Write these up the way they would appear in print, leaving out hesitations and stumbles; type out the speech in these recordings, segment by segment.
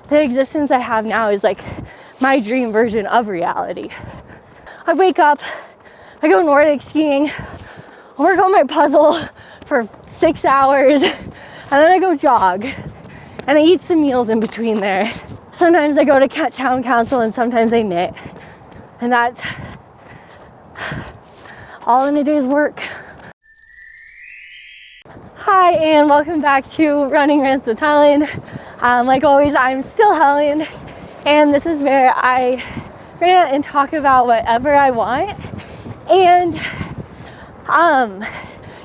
the existence I have now is like my dream version of reality. I wake up, I go Nordic skiing, I work on my puzzle for 6 hours, and then I go jog, and I eat some meals in between there. Sometimes I go to town council, and sometimes I knit, and that's all in a day's work. Hi, and welcome back to Running Rants with Helen. Like always, I'm still Helen, and this is where I rant and talk about whatever I want. And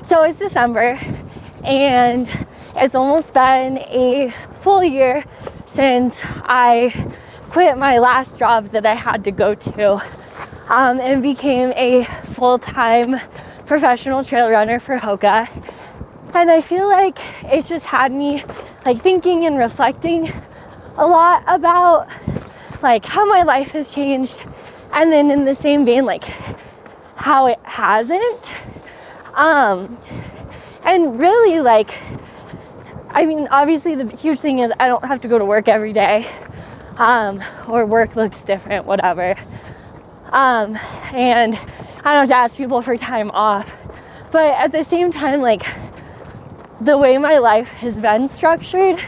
so it's December, and it's almost been a full year since I quit my last job that I had to go to and became a full-time professional trail runner for Hoka. And I feel like it's just had me like thinking and reflecting a lot about like how my life has changed, and then in the same vein like how it hasn't. And really, like, I mean, obviously the huge thing is I don't have to go to work every day, or work looks different, whatever. And I don't have to ask people for time off. But at the same time, like, the way my life has been structured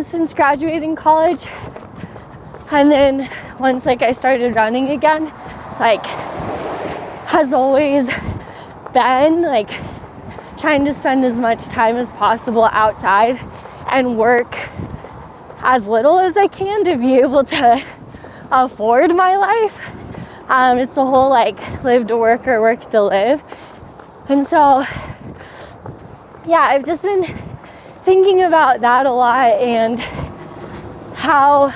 since graduating college, and then once like I started running again, like, has always been like trying to spend as much time as possible outside and work as little as I can to be able to afford my life. It's the whole like live to work or work to live. And so yeah, I've just been thinking about that a lot, and how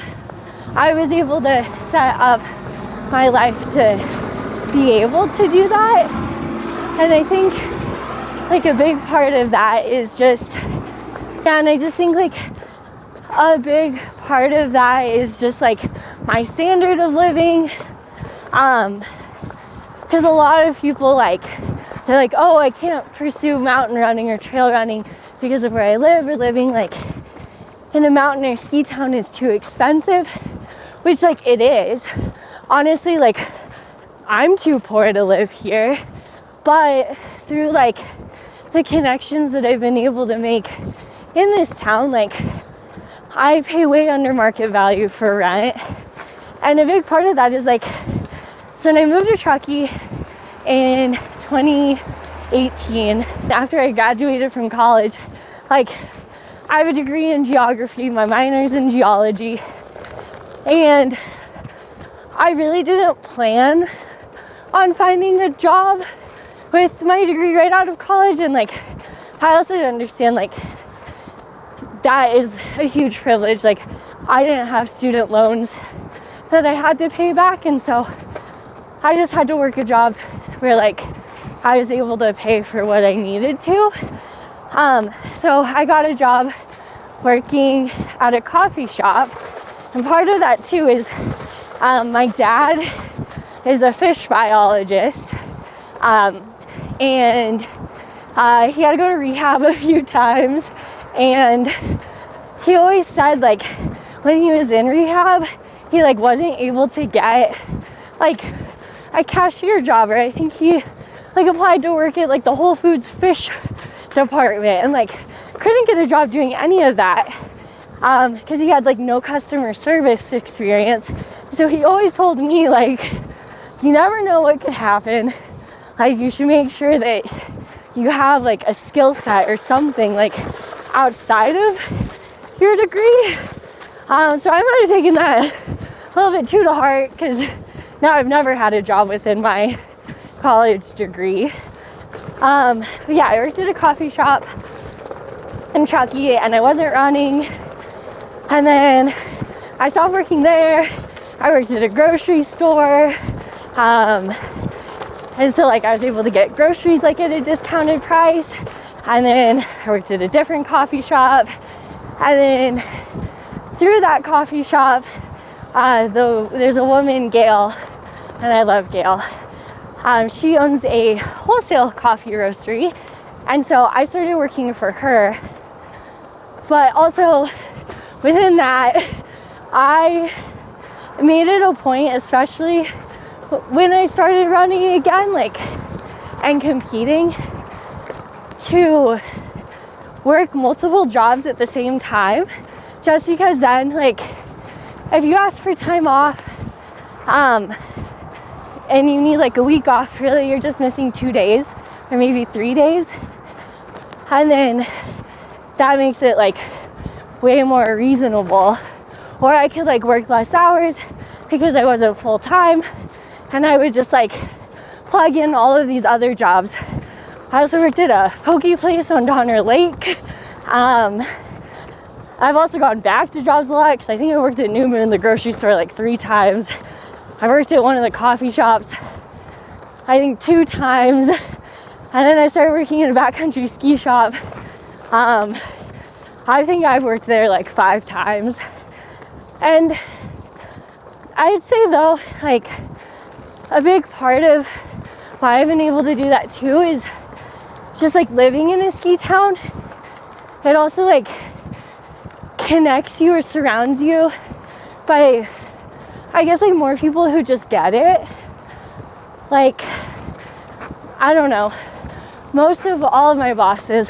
I was able to set up my life to be able to do that. And I think like a big part of that is just, yeah, and I just think like a big part of that is just like my standard of living. Because a lot of people like, they're like, oh, I can't pursue mountain running or trail running because of where I live, or living like in a mountain or ski town is too expensive, which like it is. Honestly, like I'm too poor to live here, but through like the connections that I've been able to make in this town, like I pay way under market value for rent. And a big part of that is like, so when I moved to Truckee in 2018, after I graduated from college, like I have a degree in geography, my minor's in geology, and I really didn't plan on finding a job with my degree right out of college. And like I also understand like that is a huge privilege. Like I didn't have student loans that I had to pay back, and so I just had to work a job where like I was able to pay for what I needed to. So I got a job working at a coffee shop, and part of that too is my dad is a fish biologist, and he had to go to rehab a few times, and he always said like when he was in rehab he like wasn't able to get like a cashier job, or I think he like applied to work at like the Whole Foods fish department, and like couldn't get a job doing any of that because he had like no customer service experience. So he always told me like, you never know what could happen, like you should make sure that you have like a skill set or something like outside of your degree. So I might have taken that a little bit too to heart, because now I've never had a job within my college degree. But yeah, I worked at a coffee shop in Truckee, and I wasn't running. And then I stopped working there. I worked at a grocery store. And so like I was able to get groceries like at a discounted price. And then I worked at a different coffee shop. And then through that coffee shop, there's a woman, Gail, and I love Gail. She owns a wholesale coffee roastery, and so I started working for her. But also within that, I made it a point, especially when I started running again, like, and competing, to work multiple jobs at the same time, just because then, like, if you ask for time off, and you need like a week off, really you're just missing 2 days or maybe 3 days, and then that makes it like way more reasonable. Or I could like work less hours because I wasn't full time, and I would just like plug in all of these other jobs. I also worked at a poke place on Donner Lake. I've also gone back to jobs a lot because I think I worked at New Moon, the grocery store, like 3 times. I worked at one of the coffee shops, I think 2 times. And then I started working in a backcountry ski shop. I think I've worked there like 5 times. And I'd say though, like, a big part of why I've been able to do that too is just like living in a ski town. It also like connects you or surrounds you by, I guess, like more people who just get it. Like, I don't know, most of all of my bosses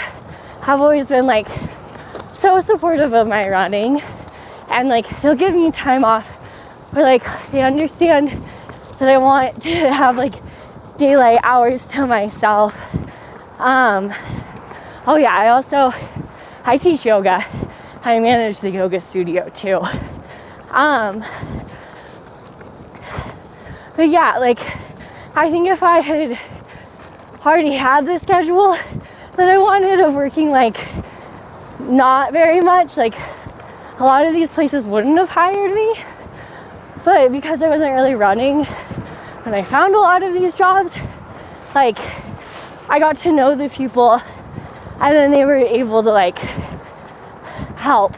have always been like so supportive of my running, and like they'll give me time off, or like they understand that I want to have like daylight hours to myself. Oh yeah, I teach yoga. I manage the yoga studio too. But yeah, like, I think if I had already had the schedule that I wanted of working like not very much, like a lot of these places wouldn't have hired me. But because I wasn't really running when I found a lot of these jobs, like, I got to know the people, and then they were able to like help.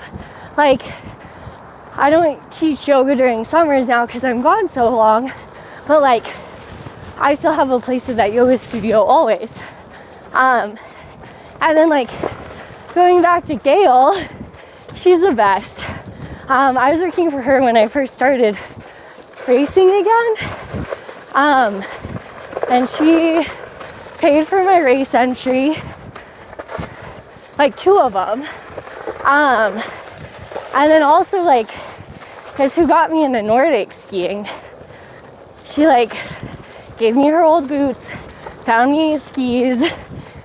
Like, I don't teach yoga during summers now because I'm gone so long, but like I still have a place in that yoga studio always. And then like going back to Gail, she's the best. I was working for her when I first started racing again, and she paid for my race entry, like 2 of them. And then also, like, guess who got me into Nordic skiing? She like gave me her old boots, found me skis, and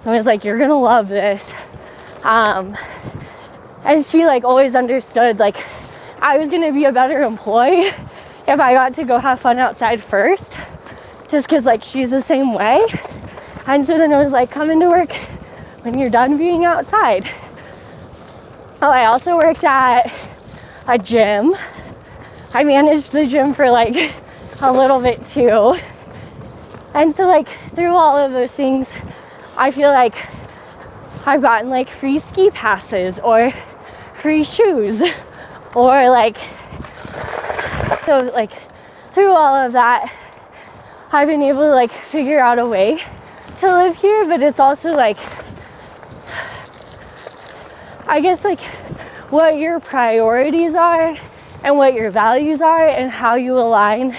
was like, "You're gonna love this." And she like always understood like I was gonna be a better employee if I got to go have fun outside first, just because like she's the same way. And so then I was like, "Come into work when you're done being outside." Oh, I also worked at a gym. I managed the gym for like a little bit too. And so like through all of those things, I feel like I've gotten like free ski passes or free shoes, or like, so like through all of that, I've been able to like figure out a way to live here. But it's also like, I guess, like what your priorities are and what your values are, and how you align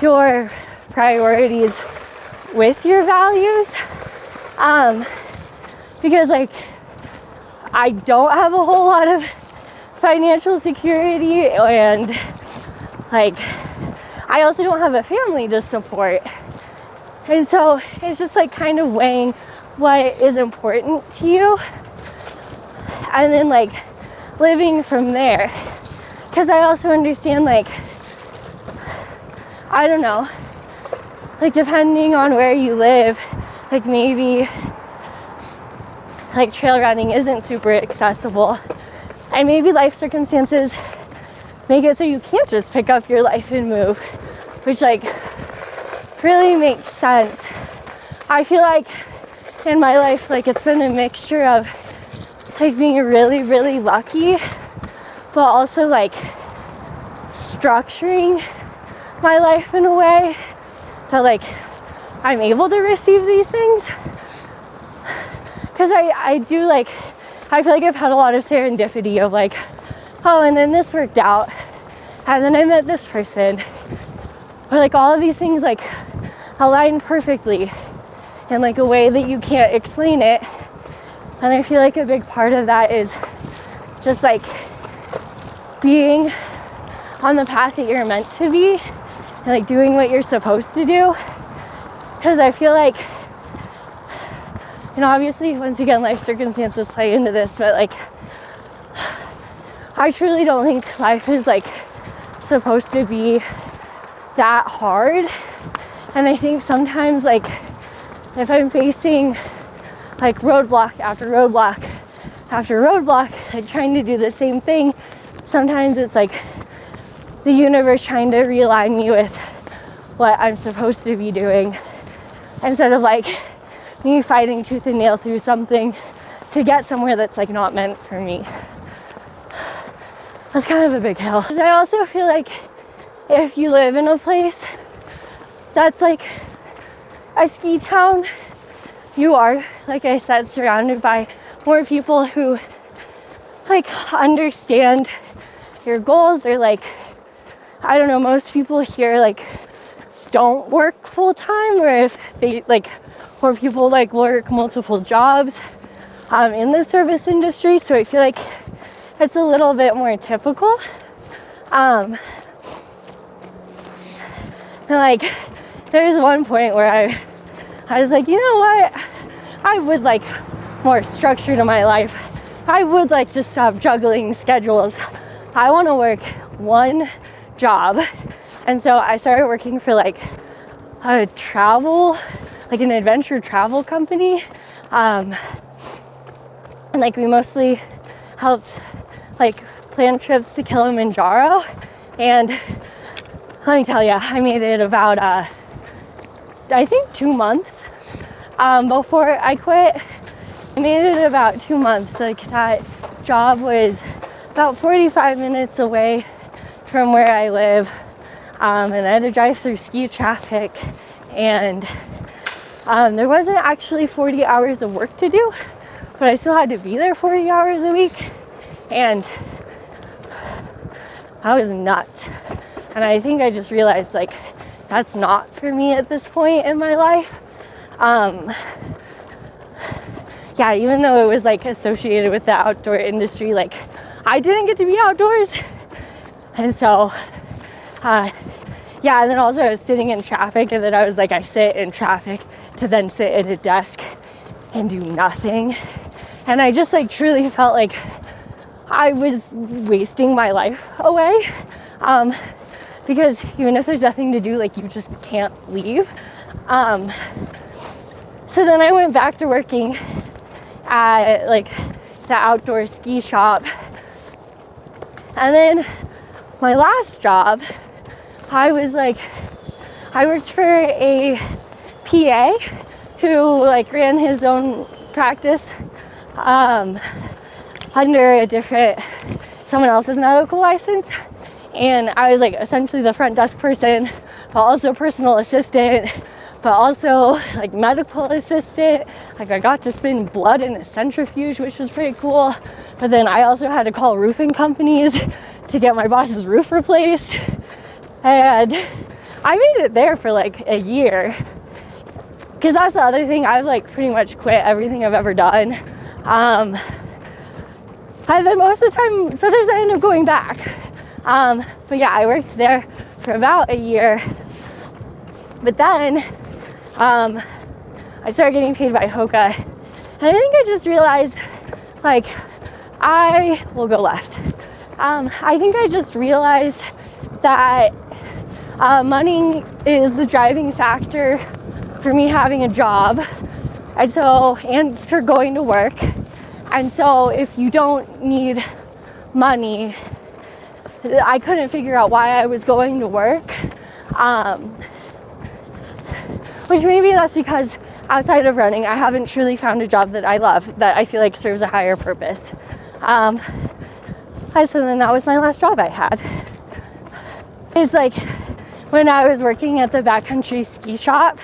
your priorities with your values. Because like I don't have a whole lot of financial security, and like I also don't have a family to support. And so it's just like kind of weighing what is important to you, and then like living from there. Because I also understand, like, I don't know, like depending on where you live, like maybe like trail running isn't super accessible, and maybe life circumstances make it so you can't just pick up your life and move, which like really makes sense. I feel like in my life, like it's been a mixture of like being really, really lucky, but also like structuring my life in a way that like I'm able to receive these things. Because I do like, I feel like I've had a lot of serendipity of like, oh, and then this worked out, And then I met this person where like all of these things like align perfectly in like a way that you can't explain it. And I feel like a big part of that is just like being on the path that you're meant to be and like doing what you're supposed to do. Because I feel like, you know, obviously once again life circumstances play into this, but like I truly don't think life is like supposed to be that hard. And I think sometimes like if I'm facing like roadblock after roadblock after roadblock, like trying to do the same thing, sometimes it's like the universe trying to realign me with what I'm supposed to be doing, instead of like me fighting tooth and nail through something to get somewhere that's like not meant for me. That's kind of a big hill. I also feel like if you live in a place that's like a ski town, you are, like I said, surrounded by more people who like understand your goals, or like, I don't know, most people here like don't work full time, or if they like, or people like work multiple jobs in the service industry. So I feel like it's a little bit more typical. And like there's one point where I was like, you know what, I would like more structure to my life. I would like to stop juggling schedules. I want to work one job. And so I started working for like a travel, like an adventure travel company. And like we mostly helped like plan trips to Kilimanjaro. And let me tell you, I made it about I think 2 months before I quit. I made it about 2 months. Like that job was about 45 minutes away from where I live, and I had to drive through ski traffic, and there wasn't actually 40 hours of work to do, but I still had to be there 40 hours a week, and I was nuts. And I think I just realized like that's not for me at this point in my life. Yeah, even though it was like associated with the outdoor industry, like I didn't get to be outdoors. And so, yeah, and then also I was sitting in traffic, and then I was like, I sit in traffic to then sit at a desk and do nothing. And I just like truly felt like I was wasting my life away. Because even if there's nothing to do, like you just can't leave. So then I went back to working at like the outdoor ski shop. And then my last job, I worked for a PA who like ran his own practice under someone else's medical license. And I was like essentially the front desk person, but also personal assistant, but also like medical assistant. Like I got to spin blood in a centrifuge, which was pretty cool. But then I also had to call roofing companies to get my boss's roof replaced. And I made it there for like a year. Because that's the other thing, I've like pretty much quit everything I've ever done. And then most of the time, sometimes I end up going back. But yeah, I worked there for about a year. But then I started getting paid by Hoka. And I think I just realized, like, I will go left. I think I just realized that money is the driving factor for me having a job, and for going to work. And so if you don't need money, I couldn't figure out why I was going to work. Which maybe that's because outside of running, I haven't truly found a job that I love, that I feel like serves a higher purpose. So then that was my last job I had. It's like when I was working at the backcountry ski shop,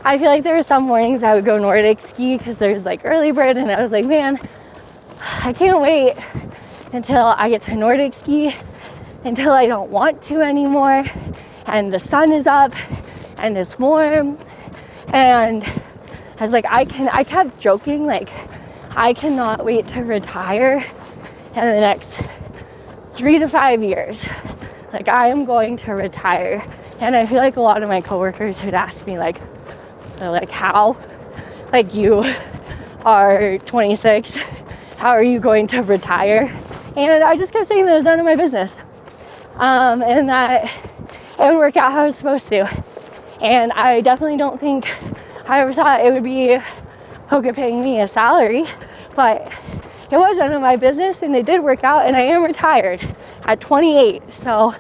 I feel like there were some mornings I would go Nordic ski because there's like early bird, and I was like, man, I can't wait until I get to Nordic ski, until I don't want to anymore, and the sun is up and it's warm. And I was like, I kept joking, like, I cannot wait to retire in the next 3 to 5 years. Like, I am going to retire. And I feel like a lot of my coworkers would ask me, like, how? Like, you are 26, how are you going to retire? And I just kept saying that it was none of my business. And that it would work out how it was supposed to. And I definitely don't think I ever thought it would be Hoka paying me a salary, but it was none of my business, and it did work out, and I am retired at 28, so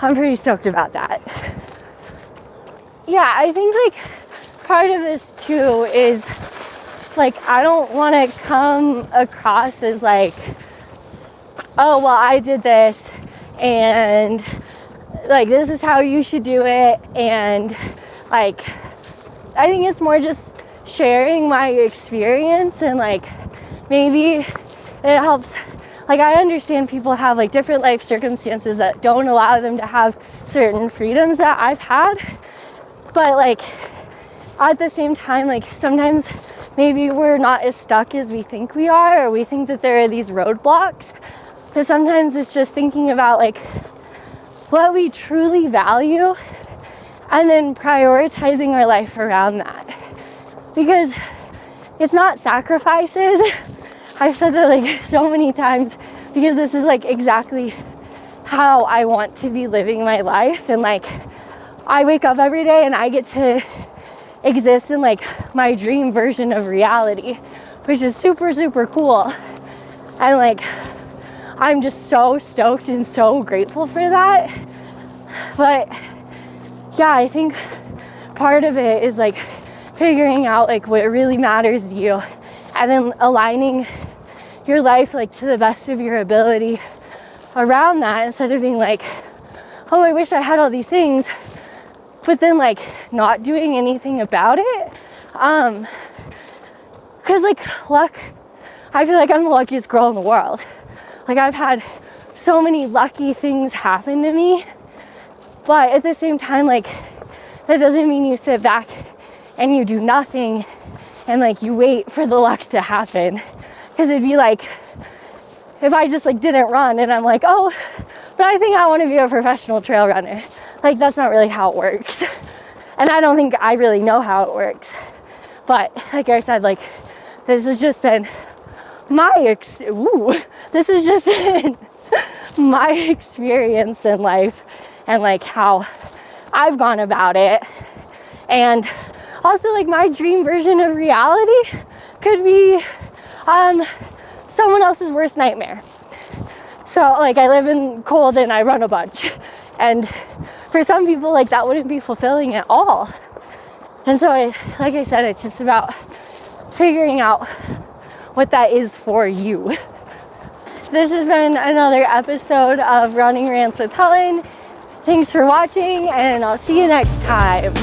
I'm pretty stoked about that. Yeah, I think like part of this too is like, I don't want to come across as like, oh, well, I did this, and like, this is how you should do it. And like, I think it's more just sharing my experience, and like, maybe it helps. Like, I understand people have like different life circumstances that don't allow them to have certain freedoms that I've had, but like, at the same time, like, sometimes maybe we're not as stuck as we think we are, or we think that there are these roadblocks. But sometimes it's just thinking about like what we truly value, and then prioritizing our life around that. Because it's not sacrifices. I've said that like so many times, because this is like exactly how I want to be living my life. And like, I wake up every day and I get to exist in like my dream version of reality, which is super, super cool. And like, I'm just so stoked and so grateful for that. But yeah, I think part of it is like figuring out like what really matters to you, and then aligning your life like to the best of your ability around that, instead of being like, oh, I wish I had all these things, but then like not doing anything about it. Because like luck, I feel like I'm the luckiest girl in the world. Like, I've had so many lucky things happen to me, but at the same time, like, that doesn't mean you sit back and you do nothing and like you wait for the luck to happen. Because it'd be like if I just like didn't run and I'm like, oh, but I think I want to be a professional trail runner. Like, that's not really how it works. And I don't think I really know how it works. But like I said, like, this has just been my experience in life, and like how I've gone about it. And also like my dream version of reality could be someone else's worst nightmare. So like, I live in cold and I run a bunch, and for some people like that wouldn't be fulfilling at all. And so like I said, it's just about figuring out what that is for you. This has been another episode of Running Rants with Helen. Thanks for watching, and I'll see you next time.